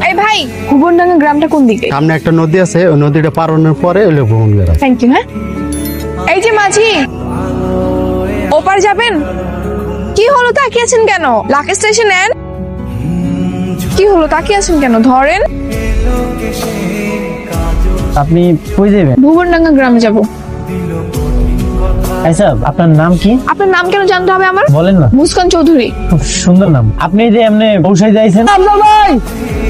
এই ভাই, ভুবনডাঙ্গা গ্রামটা কোন দিকে? সামনে একটা নদী আছে, ওই নদীটা পার হওয়ার পরে হলো ভুবন গ্রাম। Thank you. হ্যাঁ, এই যে মাঝি, ওপার যাবেন? কি হলো, তাকিয়ে আছেন কেন? লাক স্টেশন নেন। কি হলো, তাকিয়ে আছেন কেন? ধরেন। আপনি কই যাবেন? ভুবনডাঙ্গা গ্রামে যাব। আচ্ছা, আপনার নাম কি? আপনার নাম কেন জানতে হবে আমার? বলেন না। মুস্কান চৌধুরী। খুব সুন্দর নাম। আপনি যে এমনি পৌঁছাই যাইছেন। আল্লাহ ভাই,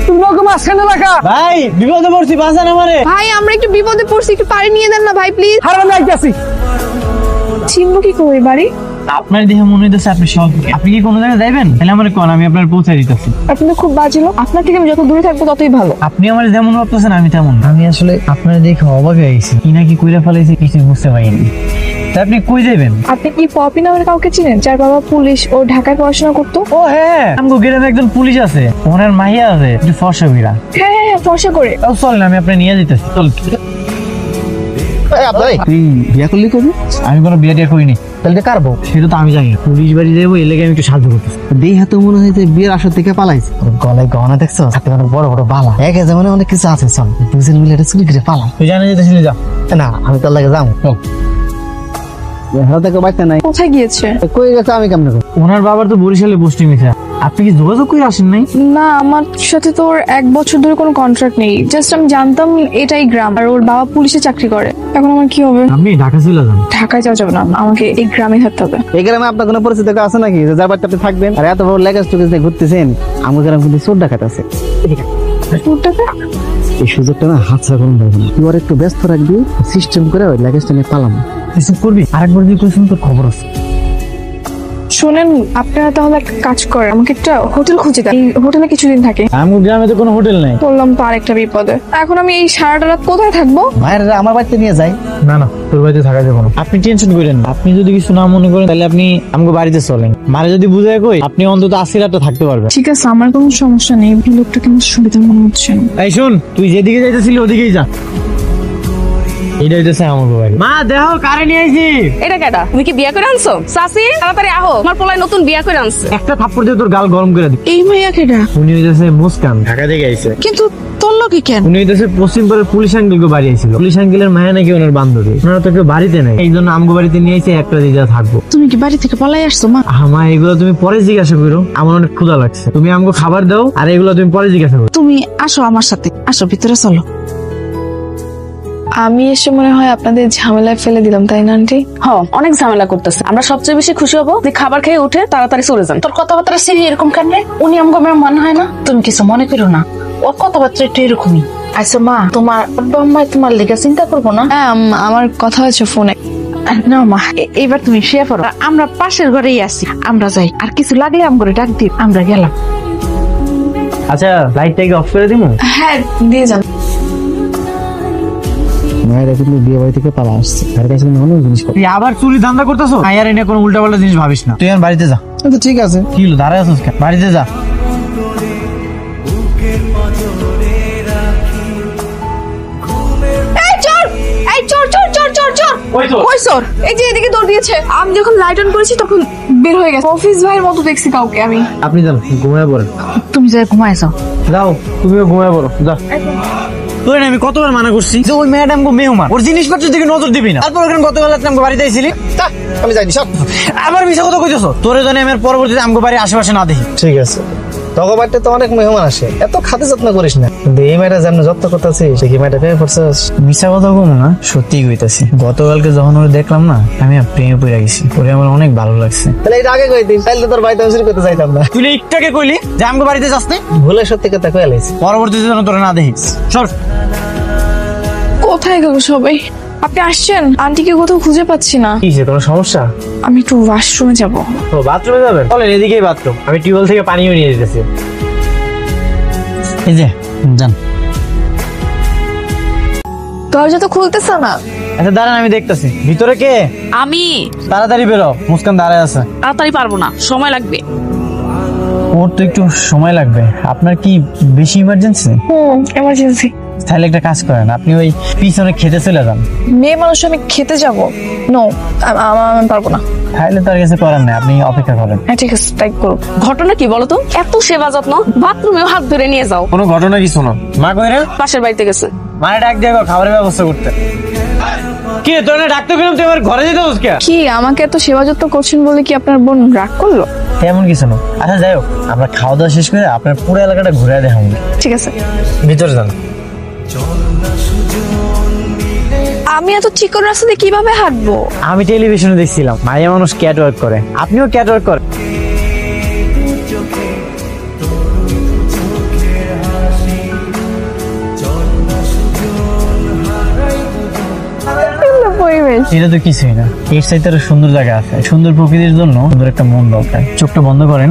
তুমি ওকে মাঝখানে রাখা। ভাই বিপদে পড়ছি, বাঁচান আমারে। ভাই আমরা একটু বিপদে পড়ছি, একটু পাড়ি নিয়ে দেন না ভাই প্লিজ। হারাম আইতাছি। চিনবো কি করে বাড়ি? আপনার দেখে মনে হইতেছে আপনি সব। আপনি কি কোনো জায়গায় যাইবেন? তাহলে আমার কোন, আমি আপনার পৌঁছাই দিতেছি। আপনি তো খুব বাজে লোক। আপনার থেকে আমি যত দূরে থাকবো ততই ভালো। আপনি আমার যেমন ভাবতেছেন আমি তেমন। আমি আসলে আপনার দেখে অবাক হয়ে গেছি, কি নাকি কইরা ফেলাইছি কিছু বুঝতে পারিনি। তা আপনি কই যাবেন? আপনি কি পপি নামের কাউকে চিনেন, যার বাবা পুলিশ, ও ঢাকায় পড়াশোনা করতো? ও হ্যাঁ, আমগো গ্রামে একজন পুলিশ আছে, ওনার মাহিয়া আছে, একটু ফর্সা বিরা। হ্যাঁ হ্যাঁ হ্যাঁ, ফর্সা করে। চল না, আমি আপনি নিয়ে যেতেছি, চল। তুই বিয়া করলি কবি? আমি কোনো বিয়ে টিয়া করিনি। তাহলে কার বউ? সেটা তো আমি জানি না। পুলিশ বাড়ি যাবো, এর লেগে আমি একটু সাহায্য করতেছি। দেই হাতে মনে হয় যে বিয়ের আসর থেকে পালাইছে। গলায় গহনা দেখছো, হাতে অনেক বড় বড় বালা। এক হাজার মানে অনেক কিছু আছে, চল দুজন মিলে এটা চুরি করে পালাই। তুই জানা যেতেছিলি, যা। না আমি তোর লাগে যাবো। হাতে বাড়তে নাই। কোথায় গিয়েছে? কই গেছে আমি কেমনে করবো? ওনার বাবার তো বরিশালে পোস্টিং হয়েছে। আপনি কি যোগাযোগ করে আসেন নাই? না, আমার সাথে তো ওর 1 বছর ধরে কোনো কন্ট্রাক্ট নেই। জাস্ট আমি জানতাম এটাই গ্রাম, আর ওর বাবা পুলিশে চাকরি করে। এখন আমার কি হবে? আপনি ঢাকা চলে যান। ঢাকায় যাওয়া যাবে না, আমাকে এই গ্রামে থাকতে হবে। এই গ্রামে আপনার কোনো পরিচিত কেউ আছে নাকি যে যার বাড়িতে আপনি থাকবেন? আর এত বড় লেগাস টুকেস দিয়ে ঘুরতেছেন, আমার গ্রাম কিন্তু চোর ডাকাত আছে। তোর টাকা? এই সুযোগটা না হাতছাড়া করুন দেবেন। তুই আর একটু ব্যস্ত রাখবি, সিস্টেম করে ওই লেগাসটা নিয়ে পালাম। রিসিভ করবি? আরেকবার যদি কইছেন তোর খবর আছে। শোনেন, আপনারা তাহলে একটা কাজ করেন, আমাকে একটা হোটেল খুঁজে দেন। এই হোটেলে কিছুদিন থাকে। আমার গ্রামে তো কোনো হোটেল নাই। বললাম তো আরেকটা বিপদে। এখন আমি এই সারাটা রাত কোথায় থাকবো? মায়ের আমার বাড়িতে নিয়ে যাই। না না, তোর বাড়িতে থাকা যাবে না। আপনি টেনশন করেন না। আপনি যদি কিছু না মনে করেন তাহলে আপনি আমাকে বাড়িতে চলেন। মারে যদি বুঝায় কই, আপনি অন্তত 80 রাতটা থাকতে পারবেন। ঠিক আছে, আমার কোনো সমস্যা নেই। লোকটা কিন্তু সুবিধার মনে হচ্ছে না। এই শোন, তুই যেদিকে যাইতেছিলি ওদিকেই যা। এইটা হইতেছে আমার বাড়ি। মা দেখো কারে নিয়ে আইছি। এটা কেডা? তুমি কি বিয়া করে আনছো? চাচি তাড়াতাড়ি আহো, আমার পোলায় নতুন বিয়া করে আনছে। একটা থাপ্পড় দিয়ে তোর গাল গরম করে দিই। এই মাইয়া কেডা? উনি হইতেছে মুস্কান, ঢাকা থেকে আইছে। কিন্তু তোর লোকে কেন? উনি হইতেছে পশ্চিমবঙ্গের পুলিশ আঙ্কেলকে বাড়ি আইছিল। পুলিশ আঙ্কেলের মায়া নাকি ওনার বান্ধবী। ওনারা তো কেউ বাড়িতে নেই, এই জন্য আমগো বাড়িতে নিয়ে এসে একটা দিন থাকবো। তুমি কি বাড়ি থেকে পালাই আসছো মা? মা এগুলো তুমি পরে জিজ্ঞাসা করো, আমার অনেক ক্ষুধা লাগছে। তুমি আমাকে খাবার দাও, আর এগুলো তুমি পরে জিজ্ঞাসা করো। তুমি আসো আমার সাথে, আসো ভিতরে চলো। আমি এসে মনে হয় আপনাদের ঝামেলায় ফেলে দিলাম, তাই না আন্টি? অনেক ঝামেলা করতেছে। আমরা সবচেয়ে বেশি খুশি হবো যে খাবার খেয়ে উঠে তাড়াতাড়ি চলে যান। তোর কথাবার্তা সিরি এরকম কেন রে? উনি আমাকে মনে হয় না, তুমি কিছু মনে করো না, ওর কথাবার্তা একটু এরকমই। আচ্ছা মা, তোমার আব্বা আম্মাই তোমার লেগে চিন্তা করবো না? হ্যাঁ, আমার কথা হয়েছে ফোনে। না মা, এইবার তুমি শুয়ে পড়ো। আমরা পাশের ঘরেই আছি, আমরা যাই। আর কিছু লাগলে আমগরে ডাক দিই, আমরা গেলাম। আচ্ছা, লাইটটাকে অফ করে দিমু? হ্যাঁ, দিয়ে যান। মায়েরা কিন্তু বিয়ে বাড়ি থেকে পালা আসছে, তার কাছে কিন্তু অনেক জিনিস তুই আবার চুরি ধান্দা করতেছো? আর এনে কোনো উল্টাপাল্টা জিনিস ভাবিস না। তুই এখন বাড়িতে যা। তো ঠিক আছে। কি হলো, দাঁড়ায় আছিস কেন? বাড়িতে যা। এই চোর! এই চোর চোর চোর চোর চোর! কই চোর? এই যে এদিকে দৌড় দিয়েছে। আমি যখন লাইট অন করেছি তখন বের হয়ে গেছে। অফিস ভাইয়ের মতো দেখছি কাউকে আমি। আপনি যান, ঘুমায় পড়েন। তুমি যাই ঘুমায় যাও। যাও, তুমিও ঘুমায় পড়ো, যা। তোর আমি কতবার মানা করছি যে ওই ম্যাডাম গো মেহমান, ওর জিনিসপত্রের দিকে নজর দিবি না। তারপর ওখানে গতকাল রাতে আমাকে বাড়িতে আইছিলি, আমি যাইনি সব। আবার মিশা কথা কইতেছো। তোরে জানি আমি পরবর্তীতে আমাকে বাড়ির আশেপাশে না দেখি। ঠিক আছে, তখন বাড়িতে তো অনেক মেহমান আসে, এত খাতে যত্ন করিস না। এই মেয়েটা যেমন যত্ন করতেছিস, সে কি মেয়েটা প্রেমে পড়ছিস? মিশা কথা কম না, সত্যি কইতাছি। গতকালকে যখন ওরে দেখলাম না, আমি প্রেমে পড়ে গেছি। ওরে আমার অনেক ভালো লাগছে। তাহলে এটা আগে কইতিস, তাহলে তোর বাড়িতে চুরি করতে চাইতাম না। তুই একটাকে কইলি যে আমাকে বাড়িতে যাস না? ভুলে সত্যি কথা কয়ে লাইছি। পরবর্তীতে যেন তোরা না দেখিস। সর। কোথায় গেল সবাই? আপনি আসছেন? আন্টিকে কোথাও খুঁজে পাচ্ছি না। কিসে, কোনো সমস্যা? আমি একটু ওয়াশরুমে যাব। ও বাথরুমে যাবেন? চলেন, এদিকেই বাথরুম। আমি টিউবওয়েল থেকে পানিও নিয়ে যেতেছি। এই যে যান। দরজা তো খুলতেছে না। আচ্ছা দাঁড়ান, আমি দেখতেছি। ভিতরে কে? আমি তাড়াতাড়ি বেরো, মুস্কান দাঁড়ায় আছে। তাড়াতাড়ি পারবো না, সময় লাগবে। ওর তো একটু সময় লাগবে। আপনার কি বেশি ইমার্জেন্সি? এমার্জেন্সি। তাহলে একটা কাজ করেন, আপনি ওই পিছনে খেতে চলে যান। মেয়ে মানুষ আমি খেতে যাব? নো, আমি পারবো না। তাহলে তার কাছে করার নেই, আপনি অপেক্ষা করেন। হ্যাঁ ঠিক আছে, তাই করব। ঘটনা কি বলো তো? এত সেবা যত্ন, বাথরুমেও হাত ধরে নিয়ে যাও। কোনো ঘটনা কিছু না। মা কই রে? পাশের বাড়িতে গেছে। মায়ের ডাক দিয়ে খাবারের ব্যবস্থা করতে। কি তোর না ডাকতে গেলাম, তুই এবার ঘরে যেতে হোস কে? কি আমাকে এত সেবা যত্ন করছেন বলে কি আপনার বোন রাগ করলো? তেমন কিছু না। আচ্ছা যাই হোক, আমরা খাওয়া দাওয়া শেষ করে আপনার পুরো এলাকাটা ঘুরে দেখাবো। ঠিক আছে, ভিতরে যান। আমি এত চিকন রাস্তা দিয়ে কিভাবে হাঁটবো? আমি টেলিভিশনে দেখছিলাম মাইয়া মানুষ ক্যাট ওয়ার্ক করে, আপনিও ক্যাট ওয়ার্ক করেন। পরিবেশ এটা তো কিছুই না, এর চাইতে আরো সুন্দর জায়গা আছে। সুন্দর প্রকৃতির জন্য সুন্দর একটা মন দরকার। চোখটা বন্ধ করেন।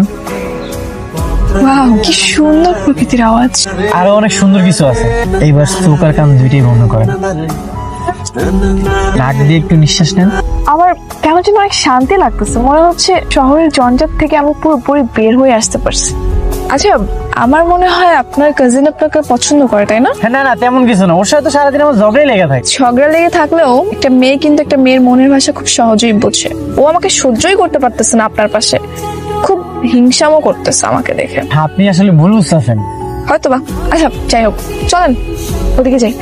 ওয়াও, কি সুন্দর প্রকৃতির আওয়াজ। আরো অনেক সুন্দর কিছু আছে। এইবার চোখ আর কান দুইটাই বন্ধ করেন। নাক দিয়ে একটু নিঃশ্বাস নেন। আমার কেন যেন অনেক শান্তি লাগতেছে, মনে হচ্ছে শহরের জঞ্জাট থেকে আমি পুরোপুরি বের হয়ে আসতে পারছি। আচ্ছা, আমার মনে হয় আপনার কাজিন আপনাকে পছন্দ করে, তাই না? হ্যাঁ, না না তেমন কিছু না, ওর সাথে তো সারাদিন আমার ঝগড়াই লেগে থাকে। ঝগড়া লেগে থাকলেও একটা মেয়ে কিন্তু একটা মেয়ের মনের ভাষা খুব সহজেই বোঝে। ও আমাকে সহ্যই করতে পারতেছে না আপনার পাশে, খুব হিংসামও করতেছে আমাকে দেখে। আপনি আসলে ভুল বুঝতেছেন। হয়তো বা। আচ্ছা যাই হোক, চলেন ওদিকে যাই।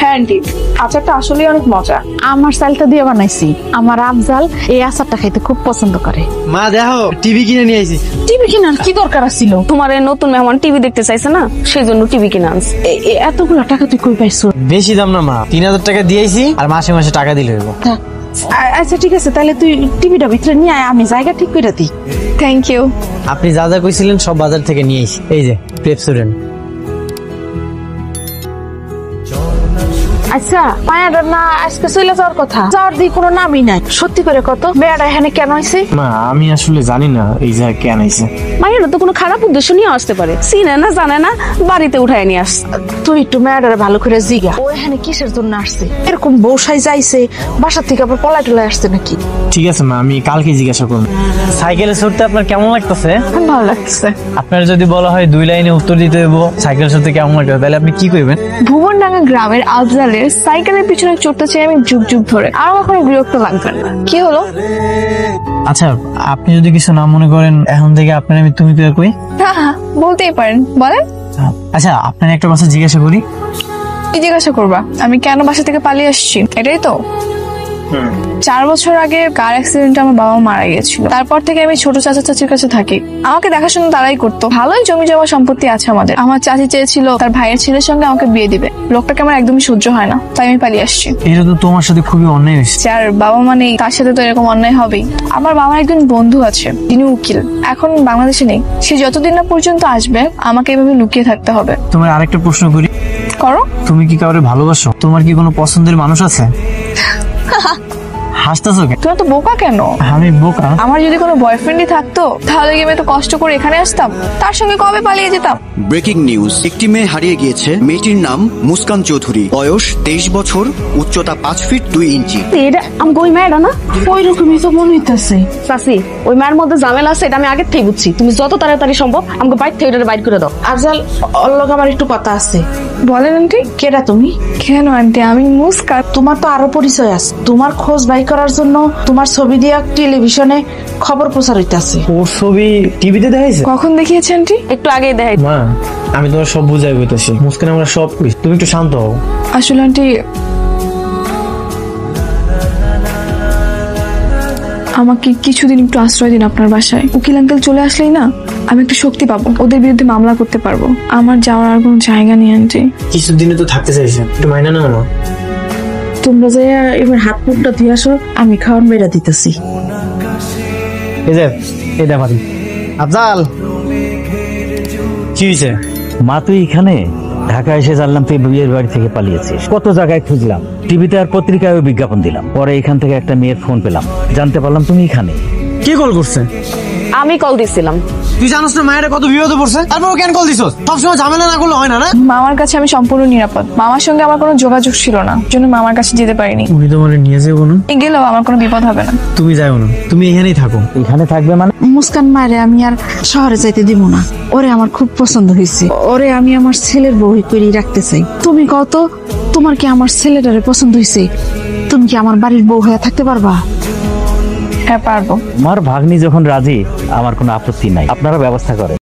হ্যাঁ আন্টি, আচারটা আসলে অনেক মজা। আমার চালটা দিয়ে বানাইছি। আমার আফজাল এই আচারটা খাইতে খুব পছন্দ করে। মা দেখো, টিভি কিনে নিয়ে আইছি। টিভি কেনার কি দরকার ছিল? তোমার এই নতুন মেহমান টিভি দেখতে চাইছে না, সেই জন্য টিভি কিনে আনছে। এতগুলো টাকা তুই কই পাইছো? বেশি দাম না মা, 3000 টাকা দিয়েছি আর মাসে মাসে টাকা দিলে হইব। আচ্ছা ঠিক আছে, তাহলে তুই টিভিটা ভিতরে নিয়ে আয়, আমি জায়গা ঠিক করে দিই। Thank you. আপনি যা যা কইছিলেন সব বাজার থেকে নিয়ে আইছি। এই যে পেপসোডেন্ট। আচ্ছা, মায়াটা না আজকে চলে যাওয়ার কথা, যাওয়ার দিয়ে কোনো নামই নাই। সত্যি করে কত মেয়েটা এখানে কেন হয়েছে? মা আমি আসলে জানি না এই জায়গা কেন আইছে। মায়ের তো কোনো খারাপ উদ্দেশ্য নিয়ে আসতে পারে, চিনে না জানে না, বাড়িতে উঠায় নিয়ে আসছে। তুই একটু মেয়েটারে ভালো করে জিগা, ও এখানে কিসের জন্য আসছে? এরকম বউসাই যাইছে, বাসার থেকে আবার পলাই টলাই আসছে নাকি? ঠিক আছে মা, আমি কালকে জিজ্ঞাসা করব। সাইকেলে চড়তে আপনার কেমন লাগতেছে? ভালো লাগছে। আপনার যদি বলা হয় 2 লাইনে উত্তর দিতে হইব সাইকেল চড়তে কেমন লাগবে, তাহলে আপনি কি করবেন? ভুবনডাঙ্গা গ্রামের আফজালের সাইকেলের পিছনে চড়তে চাই আমি যুগ যুগ ধরে, আর আমার কোনো বিরক্ত লাগবে না। কি হলো? আচ্ছা আপনি যদি কিছু না মনে করেন, এখন থেকে আপনার আমি তুমি তো কই। হ্যাঁ, বলতেই পারেন, বলেন। আচ্ছা আপনার একটা কথা জিজ্ঞাসা করি। কি জিজ্ঞাসা করবা? আমি কেন বাসা থেকে পালিয়ে আসছি, এটাই তো? 4 বছর আগে কার অ্যাক্সিডেন্টে আমার বাবা মারা গিয়েছিল। তারপর থেকে আমি ছোট চাচা চাচির কাছে থাকি। আমাকে দেখাশোনা তারাই করতো। ভালোই জমি জমা সম্পত্তি আছে আমাদের। আমার চাচি চেয়েছিল তার ভাইয়ের ছেলের সঙ্গে আমাকে বিয়ে দিবে। লোকটাকে আমার একদমই সহ্য হয় না, তাই আমি পালিয়ে আসছি। এটা তো তোমার সাথে খুবই অন্যায় হয়েছে। যার বাবা মা নেই তার সাথে তো এরকম অন্যায় হবেই। আমার বাবার একজন বন্ধু আছে, তিনি উকিল, এখন বাংলাদেশে নেই। সে যতদিন না পর্যন্ত আসবে আমাকে এভাবে লুকিয়ে থাকতে হবে। তোমার আরেকটা প্রশ্ন করি। করো। তুমি কি কাউরে ভালোবাসো? তোমার কি কোনো পছন্দের মানুষ আছে? হাসতেছো কেন? তুমি তো বোকা কেন? আমি বোকা? আমার যদি কোনো বয়ফ্রেন্ডই থাকতো তাহলে কি আমি এত কষ্ট করে এখানে আসতাম? তার সঙ্গে কবে পালিয়ে যেতাম। ব্রেকিং নিউজ, একটি মেয়ে হারিয়ে গিয়েছে। মেয়েটির নাম মুস্কান চৌধুরী, বয়স 23 বছর, উচ্চতা 5 ফিট 2 ইঞ্চি। এটা আমাকে ওই মেয়েটা না? ওই রকমই তো মনে হইতেছে। চাচি, ওই মায়ের মধ্যে ঝামেলা আছে, এটা আমি আগের থেকে বুঝছি। তুমি যত তাড়াতাড়ি সম্ভব আমাকে বাইর থেকে এটা বাইর করে দাও। আফজাল, ওর লগে আমার একটু কথা আছে। বলেন আন্টি। কেডা তুমি? কেন আন্টি, আমি মুস্কান। তোমার তো আরো পরিচয় আছে। তোমার খোঁজ বাই করার জন্য তোমার ছবি দিয়ে টেলিভিশনে খবর প্রচার হইতাছে। ওর ছবি টিভিতে দেখাইছে? কখন দেখিয়েছে আন্টি? একটু আগেই দেখাই। মা আমি তোমার সব বুঝাই বলতেছি, মুস্কান আমরা সব কই, তুমি একটু শান্ত হও। আসলে আন্টি, আমাকে কিছুদিন একটু আশ্রয় দিন আপনার বাসায়। উকিল আঙ্কেল চলে আসলেই না আমি একটু শক্তি পাবো, ওদের বিরুদ্ধে মামলা করতে পারবো। আমার যাওয়ার আর কোনো জায়গা নেই আন্টি। কিছুদিনে তো থাকতে চাইছেন, একটু মাইনা নাও না। তোমরা যে এবার হাত মুখটা ধুয়ে আসো, আমি খাওয়ান বেড়া দিতেছি। এই যে এই দেখো আফজাল, কি হয়েছে? মা তুই এখানে? ঢাকা এসে জানলাম তুই বিয়ের বাড়ি থেকে পালিয়েছিস। কত জায়গায় খুঁজলাম, টিভিতে আর পত্রিকায়ও বিজ্ঞাপন দিলাম। পরে এখান থেকে একটা মেয়ের ফোন পেলাম, জানতে পারলাম তুমি এখানে। কে কল করছে? আমি কল দিছিলাম। তুই জানোস না মায়ের কত বিপদে পড়ছে, তারপর কেন কল দিছস? সবসময় ঝামেলা না করলে হয় না না? মামার কাছে আমি সম্পূর্ণ নিরাপদ। মামার সঙ্গে আমার কোনো যোগাযোগ ছিল না, জন্য মামার কাছে যেতে পারিনি। উনি তোমার নিয়ে যাবো না? গেলেও আমার কোনো বিপদ হবে না। তুমি যাও না, তুমি এখানেই থাকো। এখানে থাকবে মানে? মুস্কান মায়েরে আমি আর শহরে যাইতে দিব না। ওরে আমার খুব পছন্দ হয়েছে, ওরে আমি আমার ছেলের বউ করে রাখতে চাই। তুমি কত, তোমার কি আমার ছেলেটারে পছন্দ হয়েছে? তুমি কি আমার বাড়ির বউ হয়ে থাকতে পারবা? হ্যাঁ পারবো। আমার ভাগ্নি যখন রাজি, আমার কোনো আপত্তি নাই, আপনারা ব্যবস্থা করেন।